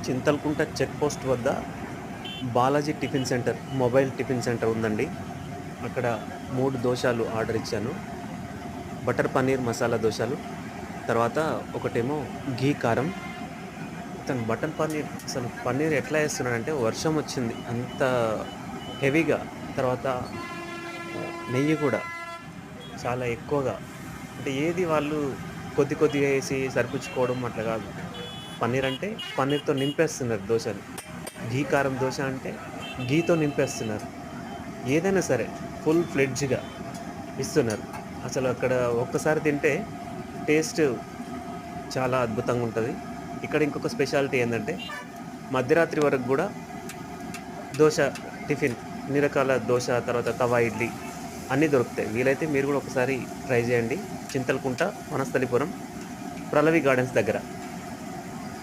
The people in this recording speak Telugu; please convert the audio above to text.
చింతల్కుంట చెక్ పోస్ట్ వద్ద Balaji tiffin centre mobile tiffin centre ఉందండి. అక్కడ 3 దోసలు ఆర్డర్ ఇచ్చాను. బటర్ పన్నీర్ మసాలా దోసలు, తర్వాత ఒకటేమో ఘీ కారం. ఇతను బటర్ పన్నీర్ అసలు పన్నీర్ ఎట్లా ఏస్తున్నాడంటే వర్షం వచ్చింది. అంత హెవీగా. తర్వాత నెయ్యి కూడా చాలా ఎక్కువగా. అంటే ఏది వాళ్ళు కొద్ది కొద్దిగా ఏసి సరిపుచ్చుకోవడం అట్లా గాదు. పన్నీర్ అంటే పన్నీర్‌తో నింపేస్తున్నారు దోసని. ఘీ కారం దోస అంటే ఘీతో నింపేస్తున్నారు. ఏదైనా సరే ఫుల్ ఫ్లెడ్జ్‌గా ఇస్తున్నారు. అసలు అక్కడ ఒక్కసారి తింటే టేస్ట్ చాలా అద్భుతంగుంటది. ఇక్కడ ఇంకొక స్పెషాలిటీ ఏందంటే మధ్యరాత్రి వరకు గూడా దోస టిఫిన్ అన్ని రకాల దోస, తర్వాత తవా ఇడ్లీ అన్నీ దొరుకుతాయి. వీలైతే మీరు గూడా ఒకసారి ట్రై జేయండి. చింతలకుంట, వనస్థలిపురం, ప్రలవి గార్డెన్స్ దగ్గర.